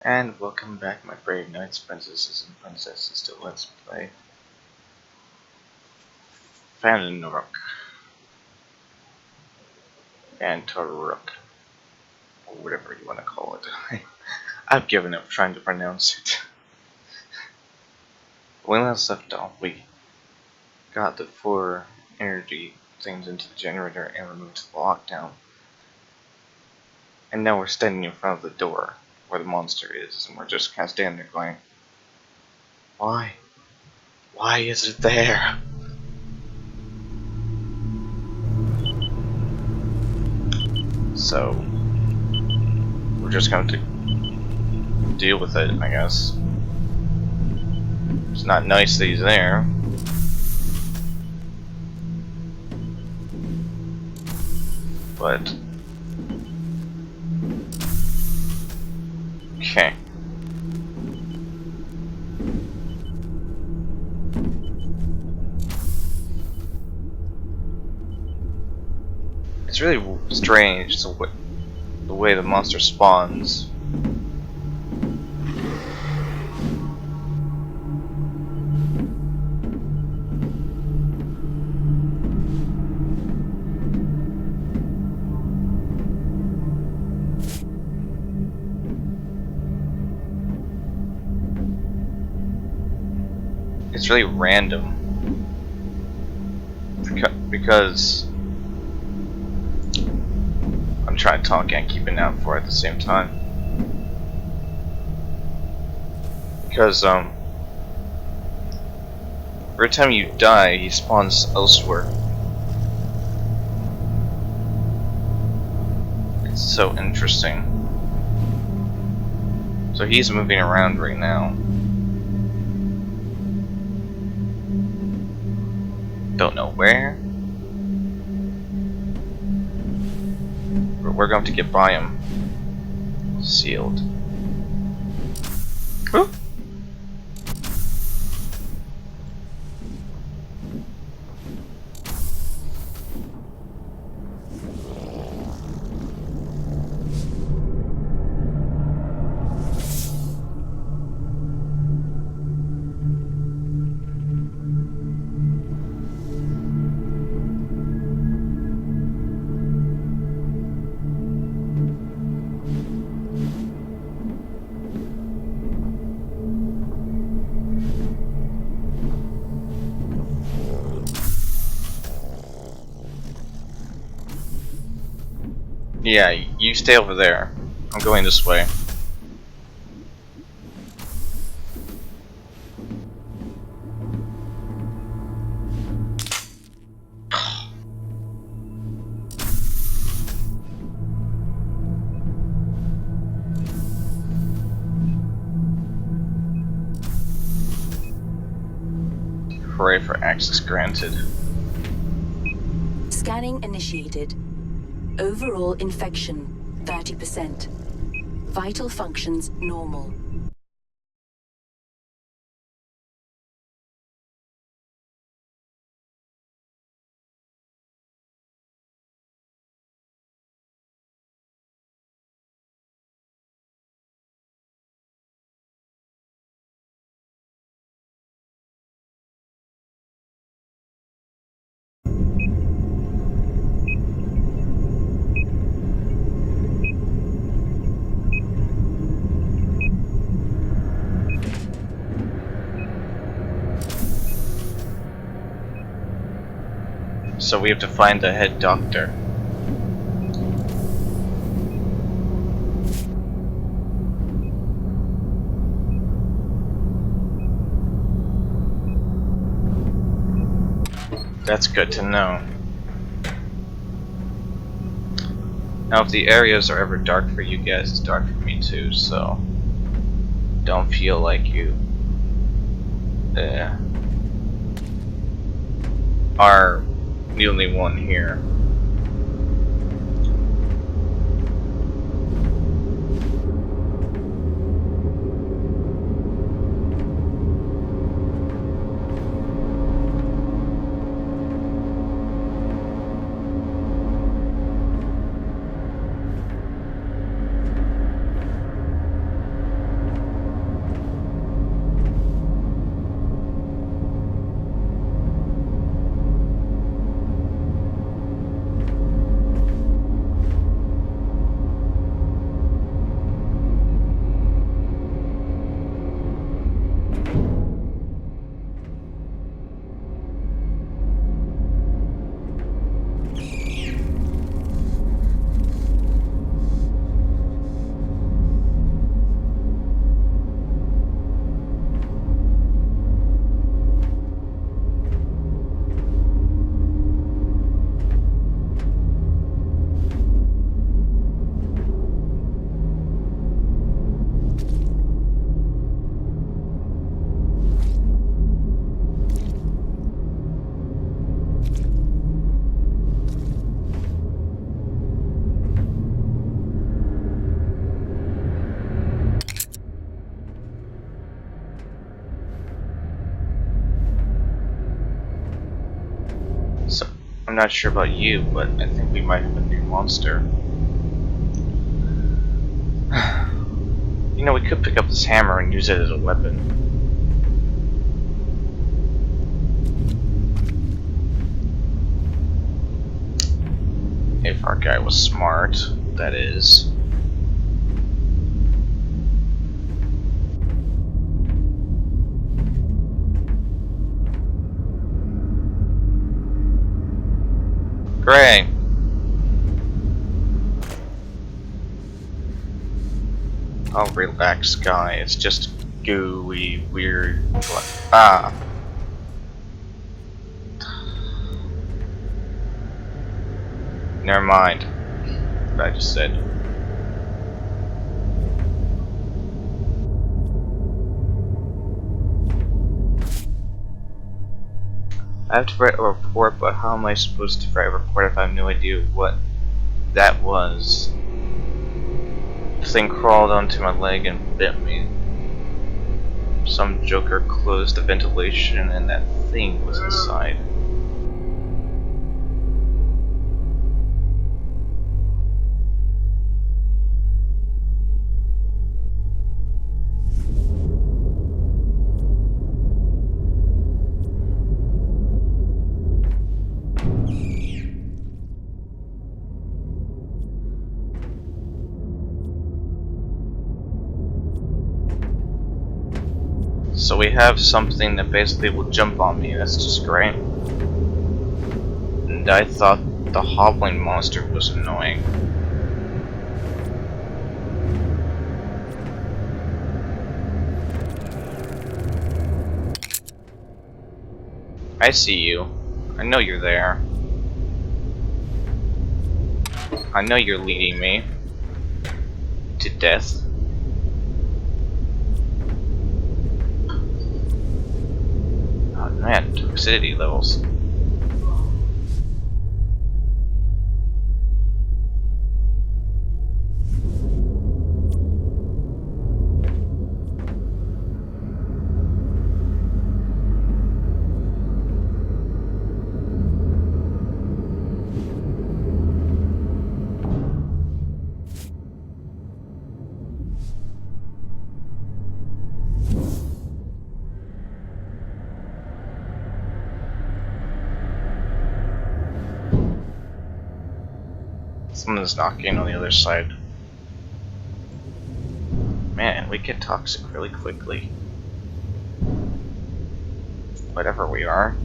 And welcome back, my brave knights, princesses, and princesses, to Let's Play Phataruk and Phataruk, or whatever you want to call it. I've given up trying to pronounce it. When last left off, we got the 4 energy things into the generator and removed the lockdown. And now we're standing in front of the door where the monster is, and we're just kind of standing there going, why? Why is it there? So, we're just going to deal with it, I guess. It's not nice that he's there. But okay. It's really strange the way the monster spawns. It's really random because I'm trying to talk and keep an eye out for it at the same time. Because every time you die, he spawns elsewhere. It's so interesting. So he's moving around right now. Don't know where. But we're going to get by him. Sealed. Woo! Yeah, you stay over there. I'm going this way. Hooray for access granted. Scanning initiated. Overall infection 30%. Vital functions normal. So we have to find the head doctor. That's good to know. Now if the areas are ever dark for you guys, it's dark for me too, so don't feel like you are the only one here. I'm not sure about you, but I think we might have a new monster. You know, we could pick up this hammer and use it as a weapon. If our guy was smart, that is. Great. Oh, relax, guy. It's just gooey, weird. Ah. Never mind what I just said. I have to write a report, but how am I supposed to write a report if I have no idea what that was? The thing crawled onto my leg and bit me. Some joker closed the ventilation and that thing was inside. So we have something that basically will jump on me. That's just great. And I thought the hobbling monster was annoying. I see you. I know you're there. I know you're leading me to death. Oh man, toxicity levels. Someone's knocking on the other side. Man, we get toxic really quickly. Whatever we are.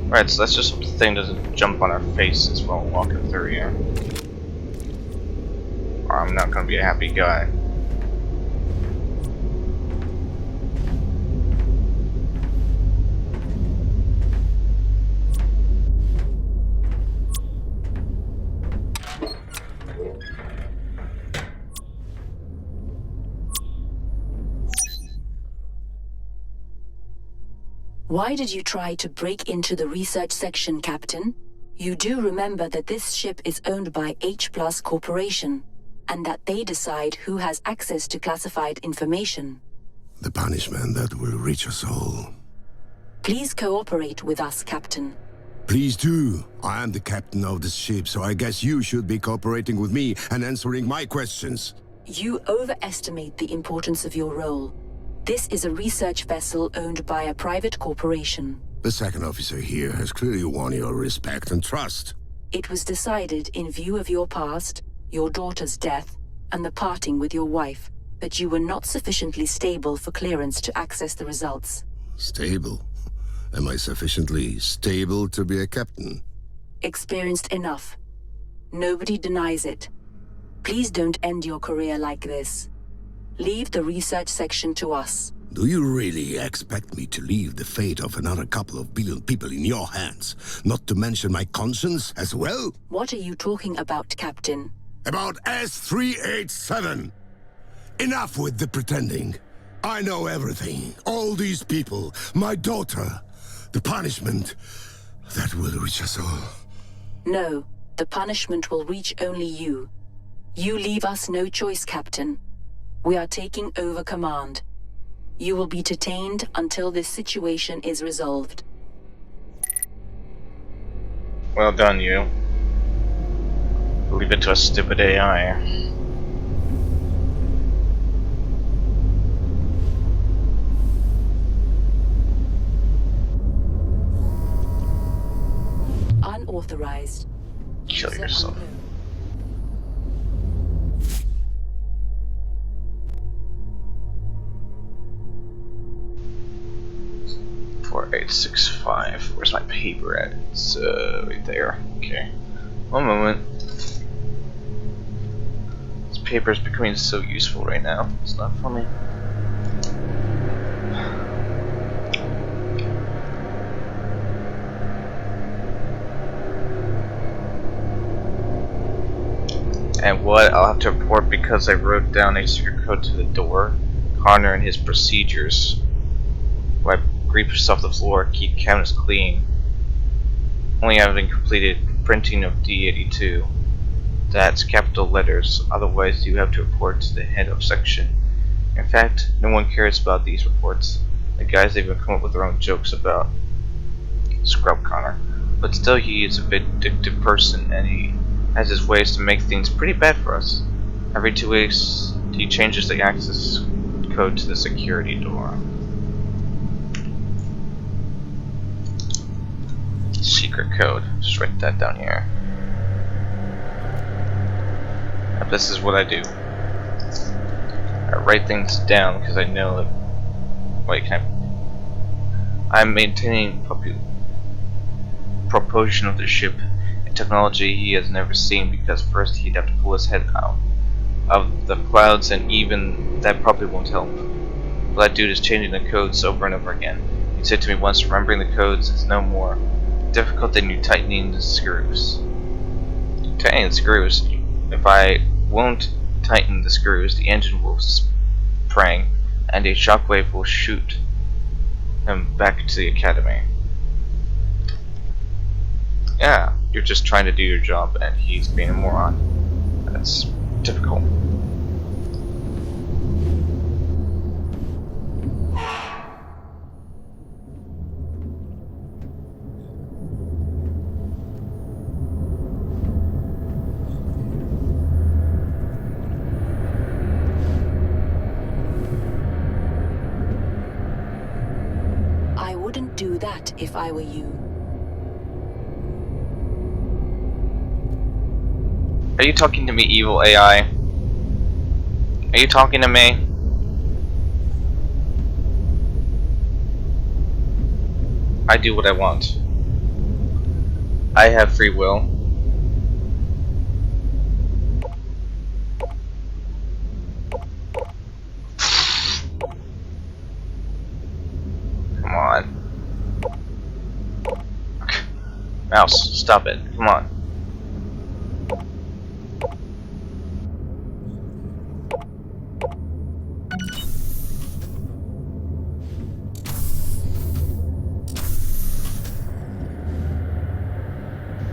Right, so that's just hope the thing doesn't jump on our faces while walking through here. Or I'm not gonna be a happy guy. Why did you try to break into the research section, Captain? You do remember that this ship is owned by H Plus Corporation, and that they decide who has access to classified information. The punishment that will reach us all. Please cooperate with us, Captain. Please do. I am the captain of this ship, so I guess you should be cooperating with me and answering my questions. You overestimate the importance of your role. This is a research vessel owned by a private corporation. The second officer here has clearly won your respect and trust. It was decided in view of your past, your daughter's death, and the parting with your wife, that you were not sufficiently stable for clearance to access the results. Stable? Am I sufficiently stable to be a captain? Experienced enough. Nobody denies it. Please don't end your career like this. Leave the research section to us. Do you really expect me to leave the fate of another couple of billion people in your hands? Not to mention my conscience as well? What are you talking about, Captain? About S-387! Enough with the pretending. I know everything. All these people. My daughter. The punishment that will reach us all. No, the punishment will reach only you. You leave us no choice, Captain. We are taking over command. You will be detained until this situation is resolved. Well done, you. Leave it to a stupid AI. Unauthorized. Kill User yourself. unknown. 4865. Where's my paper at? It's right there. Okay. One moment. This paper is becoming so useful right now. It's not funny. And what? I'll have to report because I wrote down a secret code to the door. Connor and his procedures. Wipe griefs off the floor, keep cabinets clean. Only having completed printing of D82. That's capital letters, otherwise you have to report to the head of section. In fact, no one cares about these reports. The guys even come up with their own jokes about Scrub Connor. But still, he is a vindictive person, and he has his ways to make things pretty bad for us. Every 2 weeks, he changes the access code to the security door. Secret code. Just write that down here. Now, this is what I do. I write things down because I know that. Wait, I'm maintaining propulsion of the ship, a technology he has never seen because first he'd have to pull his head out of the clouds, and even that probably won't help. But that dude is changing the codes over and over again. He said to me once, remembering the codes is no more difficult than you tightening the screws. Tightening the screws? If I won't tighten the screws, the engine will sprang, and a shockwave will shoot him back to the academy. Yeah, you're just trying to do your job, and he's being a moron. That's typical. I wouldn't do that if I were you. Are you talking to me, evil AI? Are you talking to me? I do what I want. I have free will. Come on. Mouse, stop it. Come on.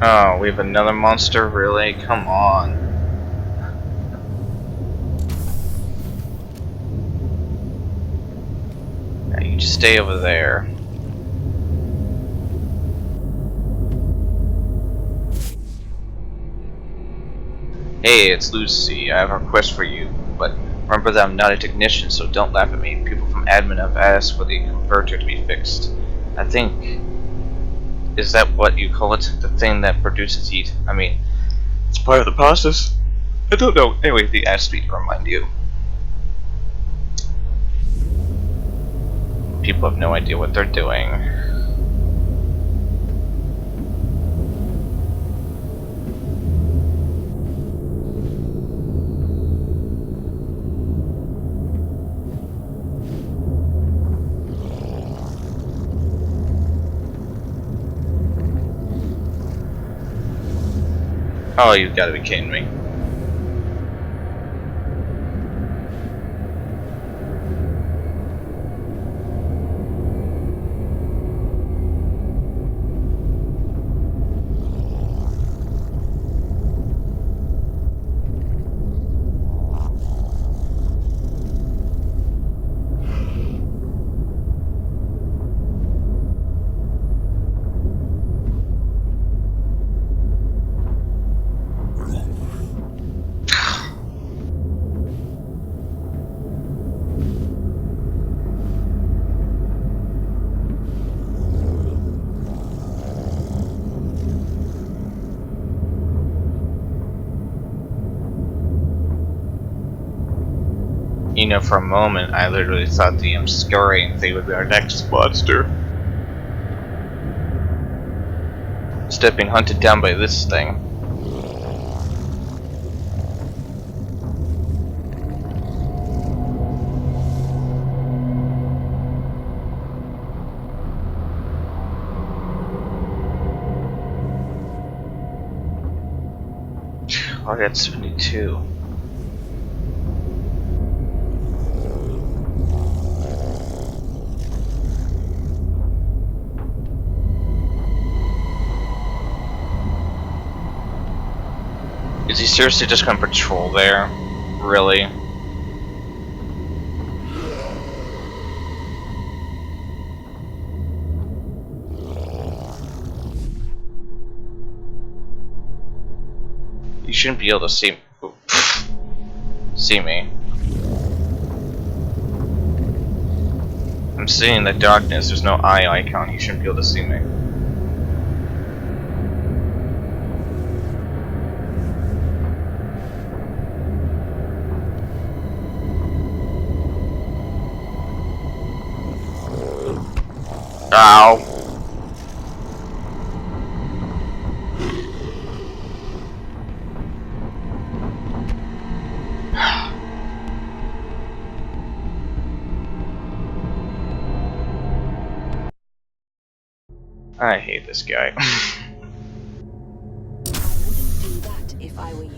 Oh, we have another monster? Really? Come on. Now you just stay over there. Hey, it's Lucy. I have a request for you, but remember that I'm not a technician, so don't laugh at me. People from admin have asked for the converter to be fixed. I think... Is that what you call it? The thing that produces heat? I mean, it's part of the process. I don't know. Anyway, the asked me to remind you. People have no idea what they're doing. Oh, you've got to be kidding me. You know, for a moment, I literally thought the scurrying thing would be our next monster. Instead of being hunted down by this thing. Oh, I got 72. Is he seriously just gonna patrol there? Really? You shouldn't be able to see me. I'm sitting in the darkness, there's no eye icon, you shouldn't be able to see me. Ow! I hate this guy. I wouldn't do that if I were you.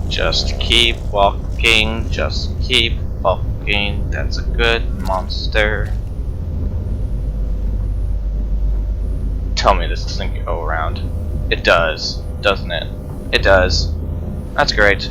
Just keep walking, that's a good monster. Tell me this doesn't go around. It does, doesn't it? It does. That's great.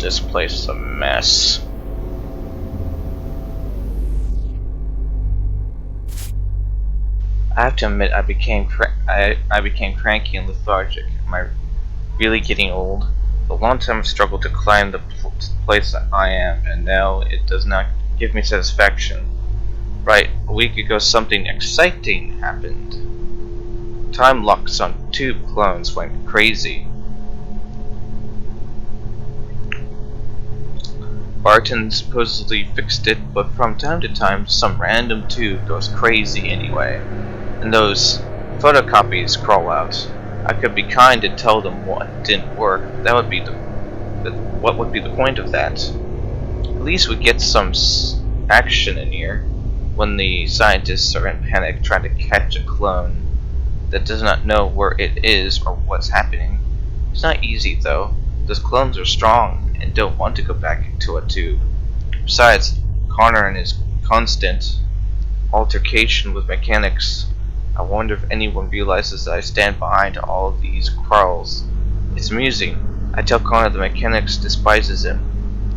This place is a mess. I have to admit, I became cranky and lethargic. Am I really getting old? For a long time I've struggled to climb the place that I am, and now it does not give me satisfaction. Right, a week ago something exciting happened. Time locks on 2 clones went crazy. Barton supposedly fixed it, but from time to time some random tube goes crazy anyway, and those photocopies crawl out. I could be kind and tell them what didn't work. That would be what would be the point of that? At least we get some action in here when the scientists are in panic trying to catch a clone that does not know where it is or what's happening. It's not easy though. Those clones are strong and don't want to go back into a tube. Besides, Connor and his constant altercation with mechanics. I wonder if anyone realizes that I stand behind all of these quarrels. It's amusing. I tell Connor the mechanics despises him,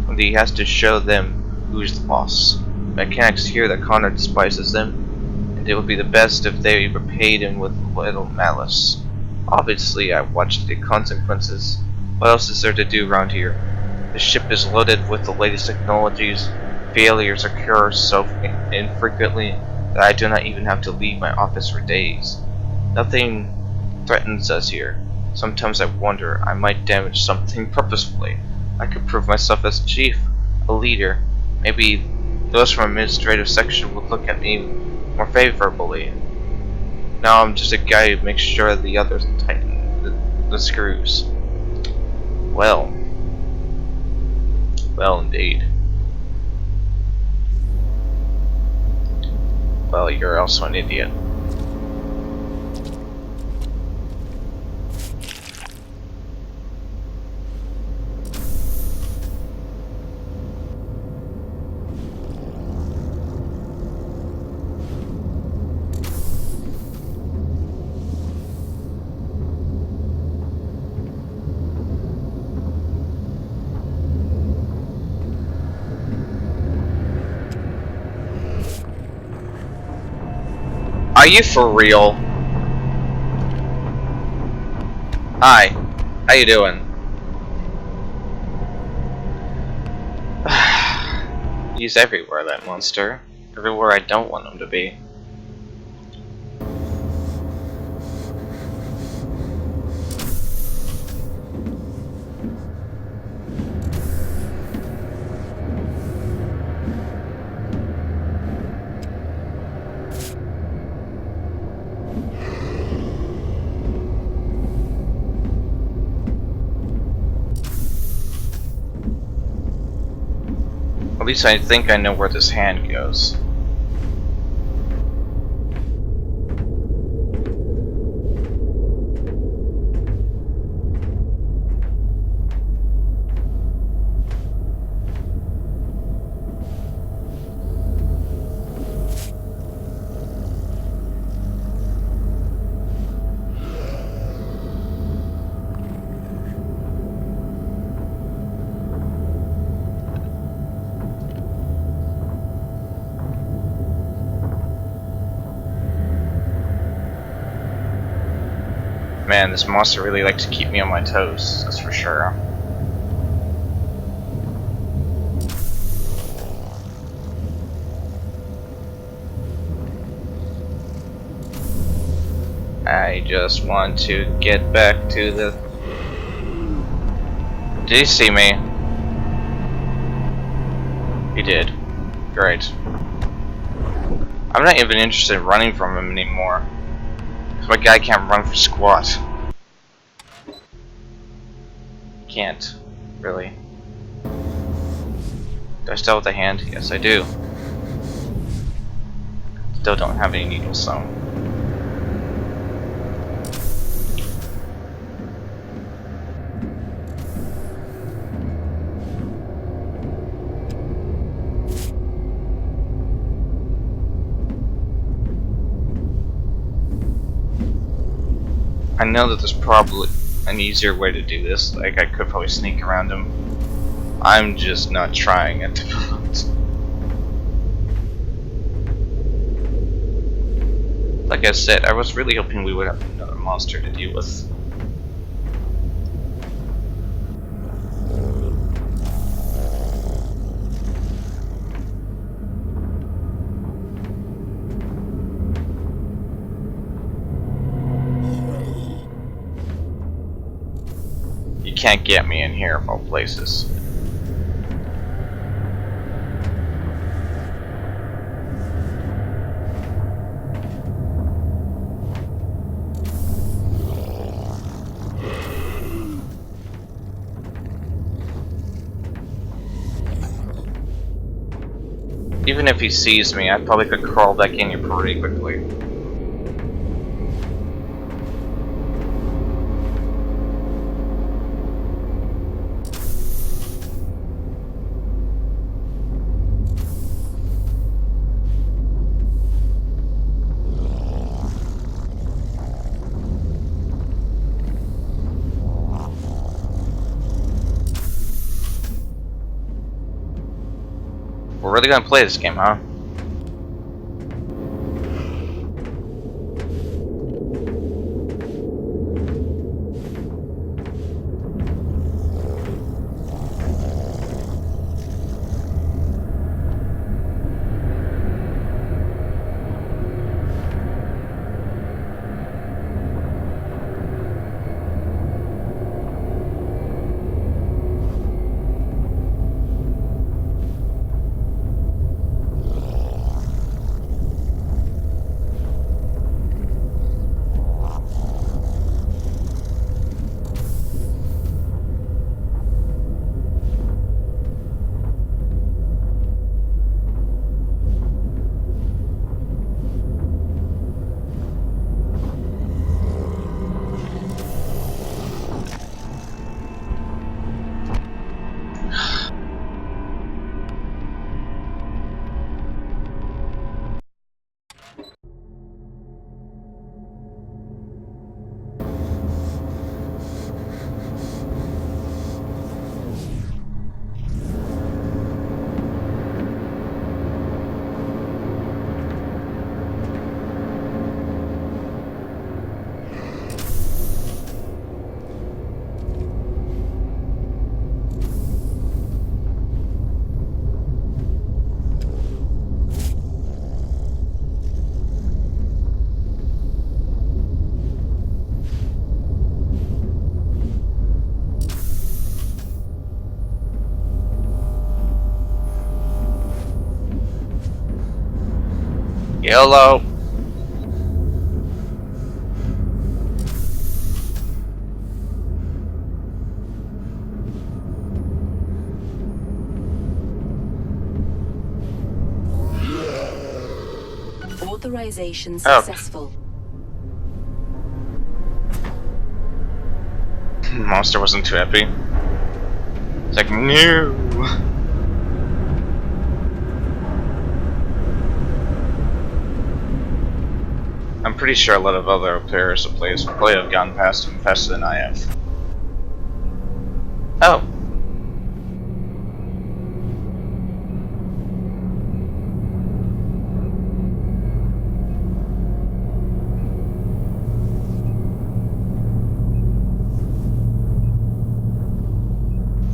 and he has to show them who's the boss. Mechanics hear that Connor despises them, and it would be the best if they repaid him with little malice. Obviously, I watched the consequences. What else is there to do around here? The ship is loaded with the latest technologies. Failures occur so infrequently that I do not even have to leave my office for days. Nothing threatens us here. Sometimes I wonder I might damage something purposefully. I could prove myself as chief, a leader. Maybe those from administrative section would look at me more favorably. Now I'm just a guy who makes sure the others tighten the screws. Well. Well, indeed. Well, you're also an idiot. Are you for real? Hi. How you doing? He's everywhere, that monster. Everywhere I don't want him to be. At least I think I know where this hand goes. Man, this monster really likes to keep me on my toes, that's for sure. I just want to get back to the... Did he see me? He did. Great. I'm not even interested in running from him anymore. Cause my guy can't run for squat. Can't. Really. Do I still have the hand? Yes, I do. Still don't have any needles, so... I know that there's probably an easier way to do this, like I could probably sneak around him. I'm just not trying at the moment. Like I said, I was really hoping we would have another monster to deal with. You can't get me in here of all places. Even if he sees me, I probably could crawl back in here pretty quickly. We're really gonna play this game, huh? YOLO! Authorization Oh. successful. Monster wasn't too happy. It's like, no! I'm pretty sure a lot of other players who play probably have gone past him faster than I have. Oh.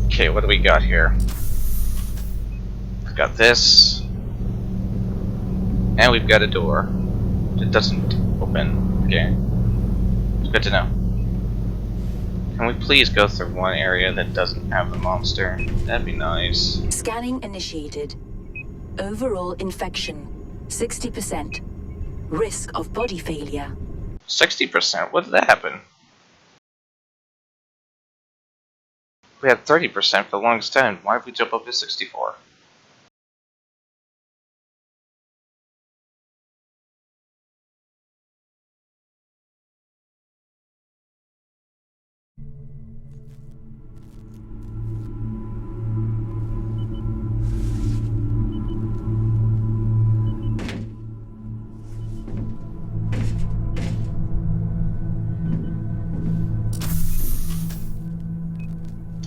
Okay, what do we got here? We've got this. And we've got a door. It doesn't open. Okay. It's good to know. Can we please go through one area that doesn't have the monster? That'd be nice. Scanning initiated. Overall infection 60%. Risk of body failure 60%? What did that happen? We had 30% for the longest time. Why did we jump up to 64?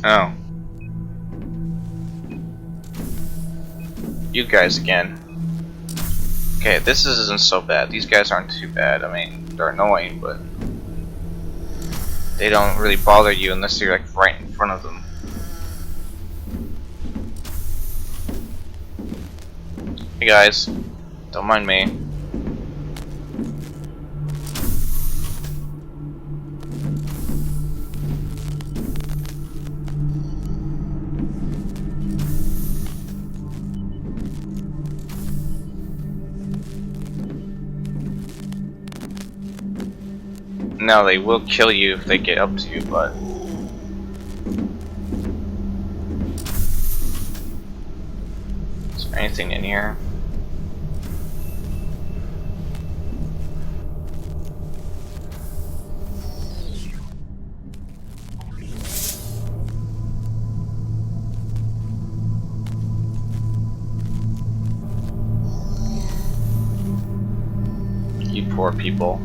Oh. You guys again. Okay, this isn't so bad. These guys aren't too bad. I mean, they're annoying, but they don't really bother you unless you're like right in front of them. Hey guys, don't mind me. No, they will kill you if they get up to you, but... Is there anything in here? You poor people.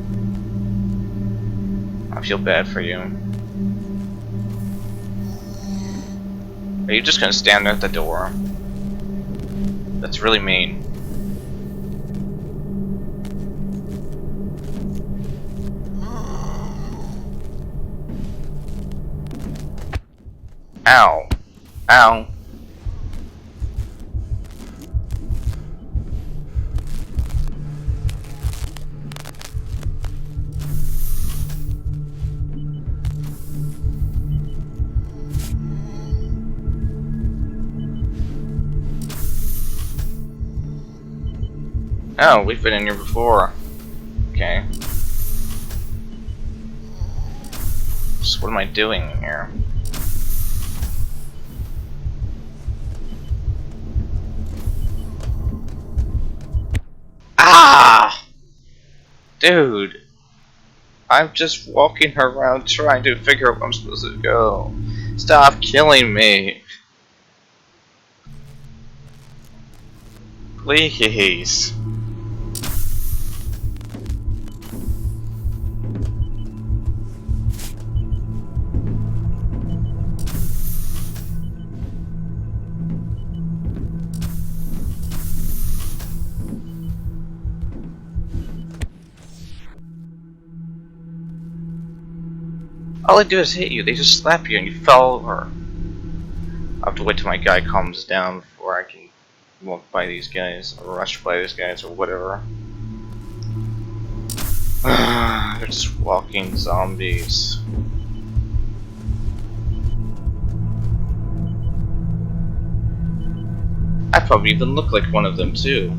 I feel bad for you. Are you just gonna stand there at the door? That's really mean. Ow. Ow. Oh, we've been in here before. Okay. So what am I doing here? Ah! Dude. I'm just walking around trying to figure out where I'm supposed to go. Stop killing me. Please. All they do is hit you, they just slap you and you fall over. I'll have to wait till my guy calms down before I can walk by these guys, or rush by these guys, or whatever. They're just walking zombies. I probably even look like one of them too.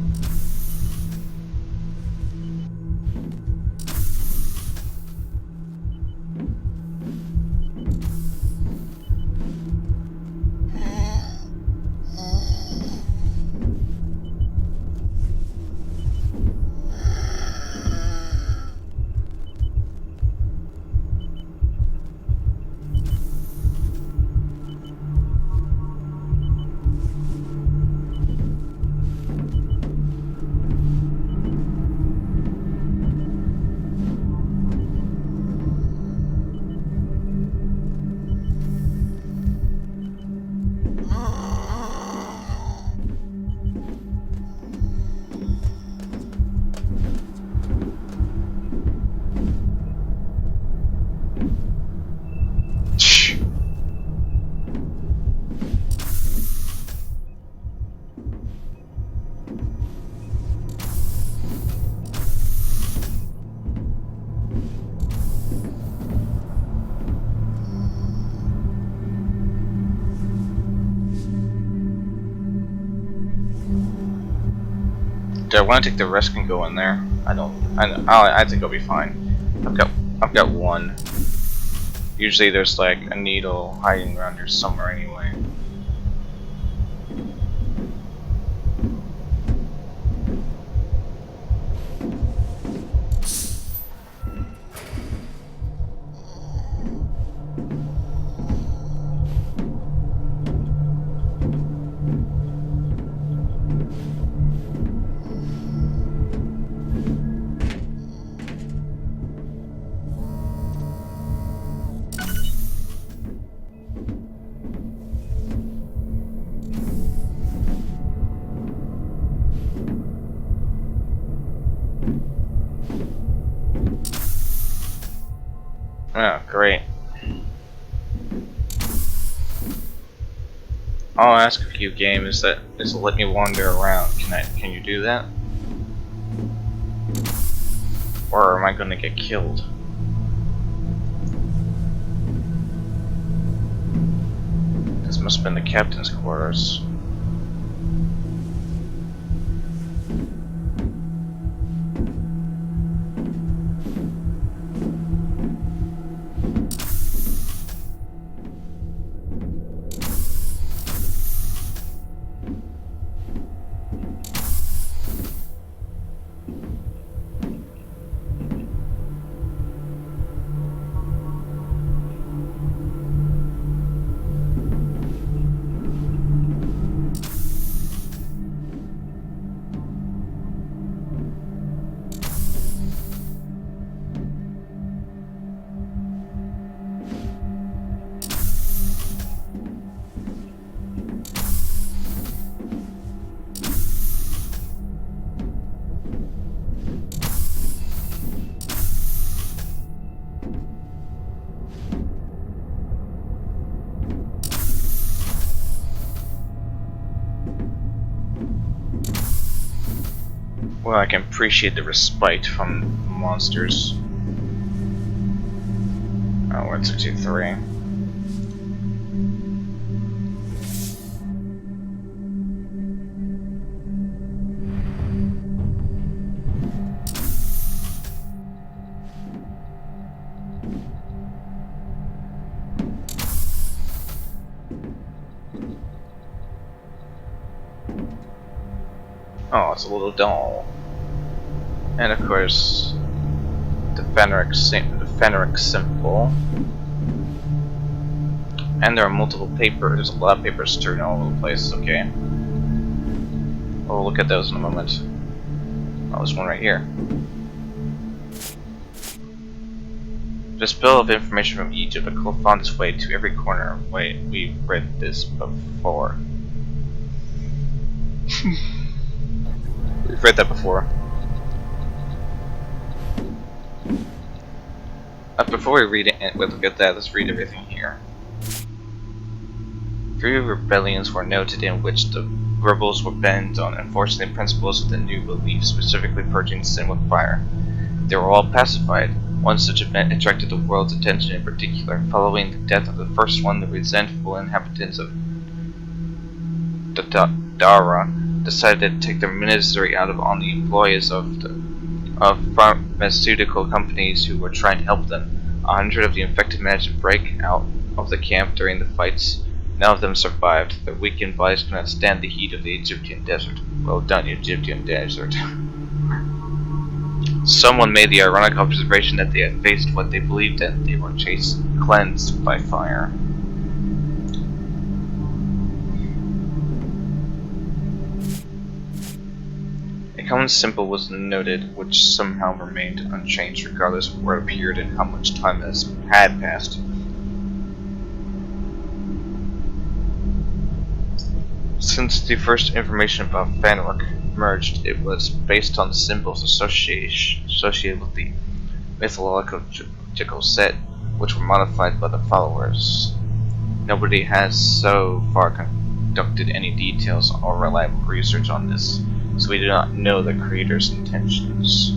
Do I want to take the risk and go in there? I don't. I think I'll be fine. I've got one. Usually there's like a needle hiding around here somewhere anyway. Oh, great. I'll ask of you, game, is to let me wander around. Can you do that? Or am I gonna get killed? This must have been the captain's quarters. Well, I can appreciate the respite from monsters. Oh, 163. Oh, it's a little doll. And of course, the Phataruk symbol. And there are multiple papers. There's a lot of papers strewn all over the place. Okay. We'll look at those in a moment. Oh, there's one right here. This bill of information from Egypt will find its way to every corner. Wait, we've read this before. We've read that before. Before we read it and we look at that, let's read everything here. 3 rebellions were noted in which the rebels were bent on enforcing the principles of the new belief, specifically purging sin with fire. They were all pacified. One such event attracted the world's attention in particular. Following the death of the first one, the resentful inhabitants of Dara decided to take their misery out on the employees of pharmaceutical companies who were trying to help them. 100 of the infected managed to break out of the camp during the fights. None of them survived. Their weakened bodies could not stand the heat of the Egyptian desert. Well done, Egyptian desert. Someone made the ironic observation that they had faced what they believed in. They were cleansed by fire. A common symbol was noted, which somehow remained unchanged regardless of where it appeared and how much time had passed. Since the first information about Phataruk emerged, it was based on symbols associated with the mythological set, which were modified by the followers. Nobody has so far conducted any details or reliable research on this, so we do not know the creator's intentions.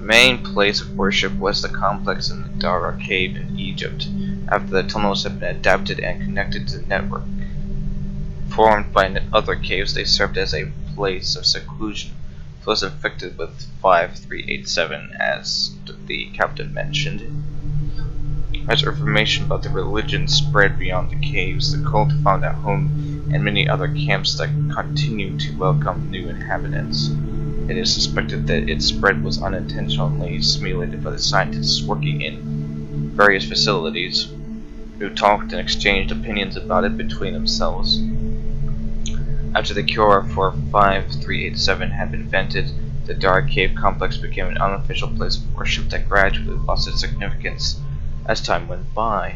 main place of worship was the complex in the Dara cave in Egypt, after the tunnels had been adapted and connected to the network. Formed by other caves, they served as a place of seclusion for those infected with 5387, as the captain mentioned. As information about the religion spread beyond the caves, the cult found a home in many other camps that continued to welcome new inhabitants. It is suspected that its spread was unintentionally simulated by the scientists working in various facilities, who talked and exchanged opinions about it between themselves. After the cure for 5387 had been invented, the Dark Cave complex became an unofficial place of worship that gradually lost its significance as time went by.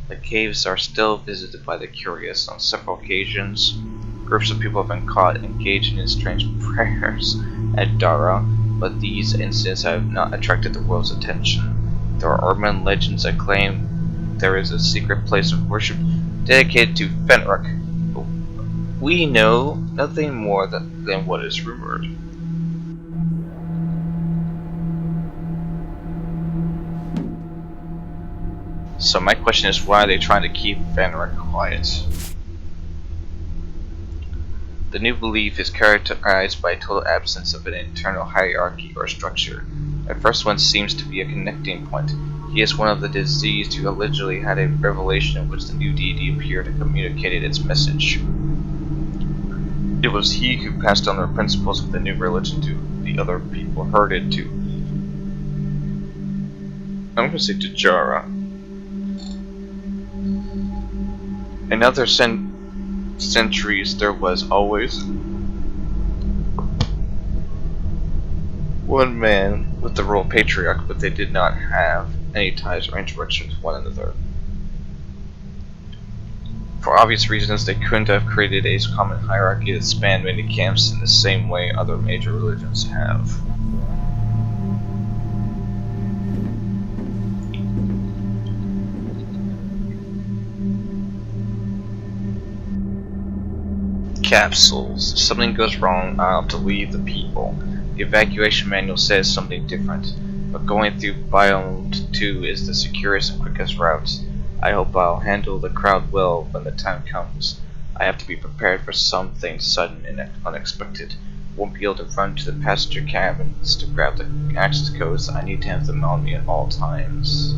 The caves are still visited by the curious on several occasions. Groups of people have been caught engaging in strange prayers at Dara, but these incidents have not attracted the world's attention. There are urban legends that claim there is a secret place of worship dedicated to Phataruk, but we know nothing more than what is rumored. So my question is, why are they trying to keep Phataruk quiet? The new belief is characterized by a total absence of an internal hierarchy or structure. The first one seems to be a connecting point. He is one of the diseased who allegedly had a revelation in which the new deity appeared and communicated its message. It was he who passed on the principles of the new religion to the other people heard it to. I'm going to say to Jara. In other centuries, there was always one man with the role of patriarch, but they did not have any ties or interaction with one another. For obvious reasons, they couldn't have created a common hierarchy that spanned many camps in the same way other major religions have. Capsules. If something goes wrong, I'll have to leave the people. The evacuation manual says something different, but going through Biome 2 is the securest and quickest route. I hope I'll handle the crowd well when the time comes. I have to be prepared for something sudden and unexpected. Won't be able to run to the passenger cabins to grab the access codes. I need to have them on me at all times.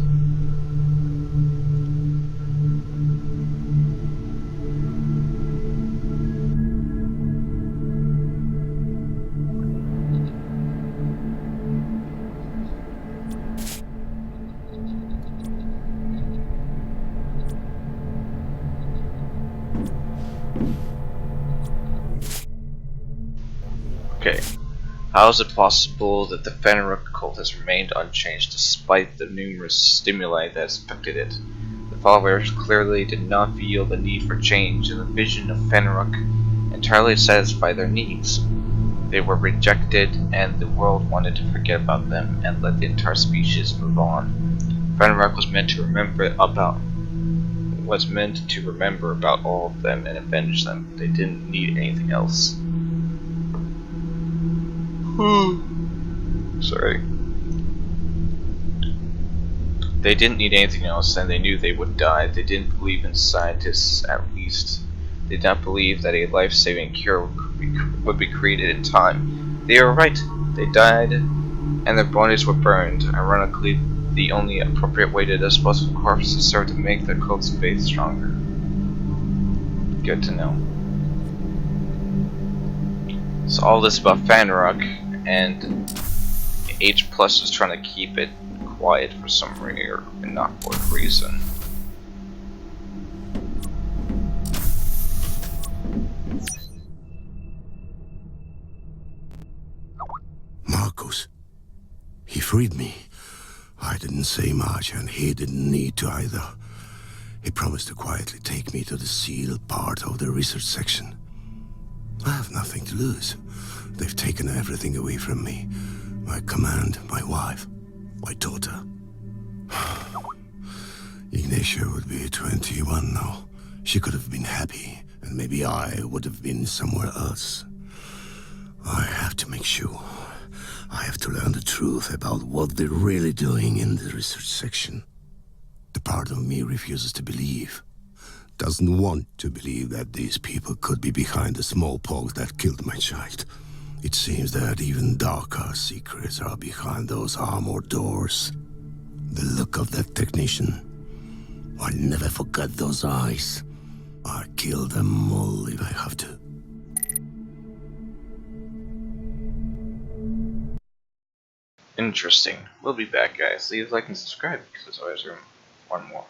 Okay, how is it possible that the Phataruk cult has remained unchanged despite the numerous stimuli that affected it? The followers clearly did not feel the need for change, and the vision of Phataruk entirely satisfied their needs. They were rejected, and the world wanted to forget about them and let the entire species move on. Phataruk was meant to remember about all of them and avenge them. They didn't need anything else. Sorry. They didn't need anything else, and they knew they would die. They didn't believe in scientists, at least. They did not believe that a life-saving cure would be created in time. They were right. They died, and their bodies were burned. Ironically, the only appropriate way to dispose of corpses served to make the cult's faith stronger. Good to know. So all this about Phataruk, and H+ is trying to keep it quiet for some rare and not for a reason. Marcos. He freed me. I didn't say much, and he didn't need to either. He promised to quietly take me to the sealed part of the research section. I have nothing to lose. They've taken everything away from me. My command, my wife, my daughter. Ignatia would be 21 now. She could have been happy, and maybe I would have been somewhere else. I have to make sure. I have to learn the truth about what they're really doing in the research section. The part of me refuses to believe. Doesn't want to believe that these people could be behind the smallpox that killed my child. It seems that even darker secrets are behind those armored doors. The look of that technician. I'll never forget those eyes. I'll kill them all if I have to. Interesting. We'll be back, guys. Leave a like and subscribe because there's always room for more.